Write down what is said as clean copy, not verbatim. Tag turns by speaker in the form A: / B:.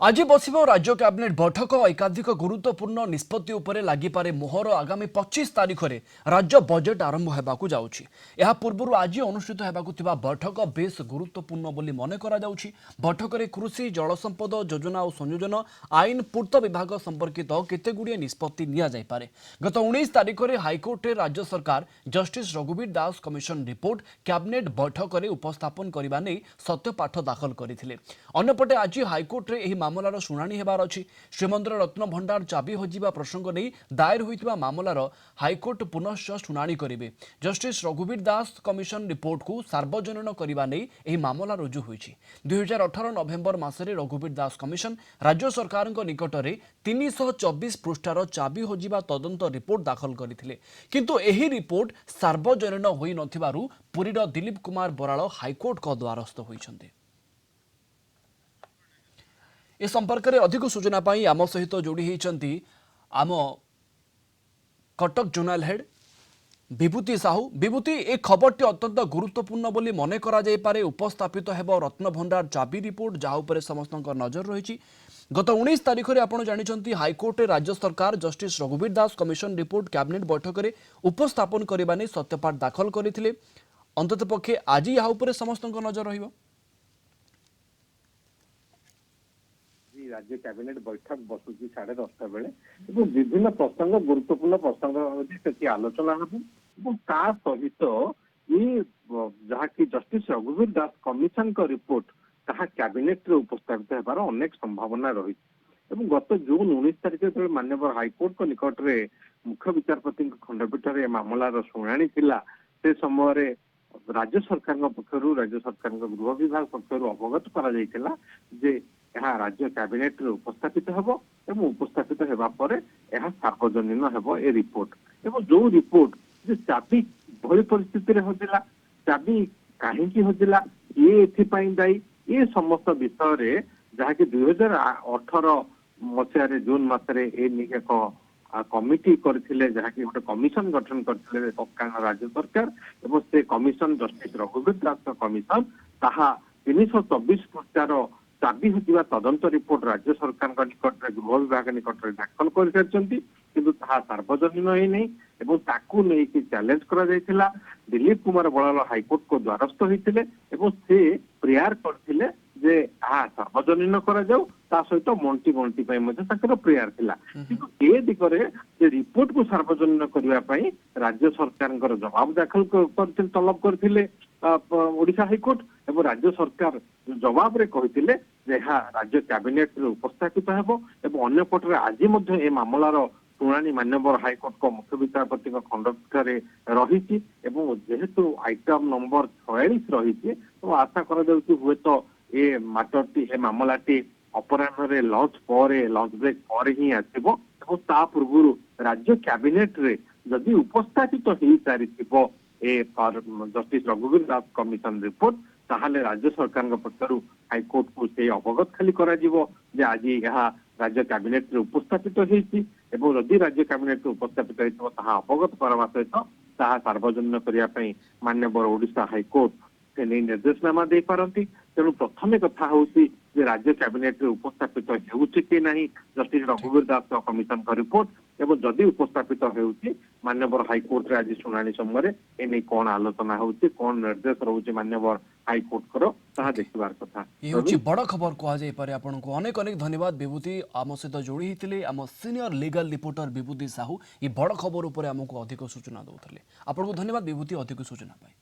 A: आज बस राज्य कैबिनेट बैठक एकाधिक गुरुत्वपूर्ण निष्पत्ति उपरे लागिपारे मोहर आगामी 25 तारीख में राज्य बजेट आरंभ होगाकू जाउछि। यह पूर्व आज अनुष्ठित होगा बैठक बेस गुरुत्वपूर्ण बोली मन करा जाउछि। बैठक में कृषि जलसंपद योजना और संयोजन आईन पूर्त विभाग संपर्कित केतेगुड़िए निष्पत्ति निया जाय पारे। गत 19 तारीख में हाइकोर्ट राज्य सरकार जस्टिस रघुवीर दास कमिशन रिपोर्ट कैबिनेट बैठक में उपस्थापन करने नहीं सत्यपाठ दाखल करथिले। अन्यपटे आज हाइकोर्ट रे मामलार शुणाणी हेबार अछि। श्रीमंदिर रत्न भंडार चाबी हजिबा प्रसंग नहीं दायर होइतिबा मामलार हाइकोर्ट पुनश्च शुणाणी करिवे। जस्टिस रघुवीर दास कमिशन रिपोर्ट को सार्वजनीन करने नहीं एही मामला रुजु होइछि। 2018 नवेम्बर मासरे रघुवीर दास कमिशन राज्य सरकार निकट में 324 पृष्ठार चाबी हजिबा तदंत रिपोर्ट दाखल करथिले, किंतु एही रिपोर्ट सार्वजनीन होई नथिबारु पुरीर दिलीप कुमार बराल हाइकोर्ट को द्वारस्थ होइछन्ते। ए संपर्क में अधिक सूचना पाई आम सहित जोड़ी होती आम कटक जोनाल हेड विभूति साहू। विभूति ए खबरटी अत्यंत गुरुत्वपूर्ण बोली मन करे। उपस्थापित हेब रत्न भंडार चाबी रिपोर्ट जहाँ उपर समस्त नजर रही। गत 19 तारीख में आपड़ जानते हाइकोर्ट राज्य सरकार जस्टिस रघुवीर दास कमिशन रिपोर्ट कैबिनेट बैठक में उपस्थापन करने नहीं सत्यपाठ दाखल करते। अंततपक्षे आज यहाँ उपर समस्त नजर रही।
B: राज्य कैबिनेट बैठक बसुची 10:30 बेले विभिन्न प्रसंग गुरुत्वपूर्ण प्रसंग आलोचना हम सहित ये जहाँ की जस्टिस रघुवीर दास कमिशन का रिपोर्ट कहा कैबिनेट रे उपस्थापित होबार अनेक संभावना रही। गत जून 19 तारीख जो माननीय हाइकोर्ट को निकट में मुख्य विचारपति खंडपीठ में मामलार शुणाणी थिला से समय राज्य सरकार पक्षर राज्य सरकार गृह विभाग पक्षर अवगत करा जे यहाँ राज्य कैबिनेट रे उपस्थापित हेबो एवं उपस्थापित हेबा परे यहाँ सार्वजनीन हेबो ए रिपोर्ट एवं जो रिपोर्ट जे चाबी भली परिस्थिति रे होजिला चाबी काहेकि होजिला ये एथिपाई दायी ये समस्त विषय रे जहाँ कि 2018 मसीह जून मासरे ए एक कमिटी करथिले जहाँ कि गोटे कमिशन गठन करथिले राज्य सरकार एवं से कमिशन जस्टिस रघुवीर दास कमिशन ताहा 324 पृष्ठार चाबी होता तदंत रिपोर्ट राज्य सरकार निकट में गृह विभाग निकट में दाखल कर सार्वजनीन होनी चैलेंज करा दिलीप कुमार बराल हाइकोर्ट को द्वारस्थ होते से प्रेयर करते जे सार्वजनीन करा सहित मंटी मंटी प्रेयर थिला। किंतु ए दिगरे जे रिपोर्ट को सार्वजनीन करने राज्य सरकार जवाब दाखल तलब करथिले ओडिशा हाइकोर्ट एवं राज्य सरकार जवाब रे कहिथिले जे राज्य कैबिनेट रे उपस्थापित हेबो एवं अन्य पटरे आज ए मामलार शुणाणी माननीय हाइकोर्ट को मुख्य विचारपति खंडपीठ रे रही जेहेतु आइटम नंबर 46 रही तो आशा करा हुए तो ए मैटरटी ए मामलाटी अपराह्न रे लंच ब्रेक पर ही आसिबो एवं ता पूर्व राज्य कैबिनेट रे जदि उपस्थापित हो सारी ए जस्टिस रघुवीर दास कमिशन रिपोर्ट ताहले राज्य सरकार पक्षर हाइकोर्ट को से अवगत खाली करा आज यहाँ राज्य कैबिनेट रे उपस्थापित होती जदि राज्य कैबिनेट रे उपस्थापित हो अवगत करवा सहित सार्वजनीन करने माननीय ओडिशा हाइकोर्ट से नहीं निर्देशनामा दे पारती। तेणु प्रथम कथा हूँ राज्य कैबिनेट रे उपस्थापित होगी ना जस्टिस रघुवीर दास कमिशन का रिपोर्ट एवं जदि उपस्थापित होती माननीय हाइकोर्ट रे आज शुणाणी समय एने कौन आलोचना होती कौन निर्देश रोचे माननीय हाइकोर्ट करो ताहा देखिबार कथा।
A: ये बड़ खबर कहुई पारे। आपको अनेक अनेक धन्यवाद विभूति आम सहित जोड़ी होते आम सीनियर लीगल रिपोर्टर विभूति साहू ये बड़ खबर उपर आमको अधिक सूचना दौले। आपको धन्यवाद विभूति अधिक सूचना पाई।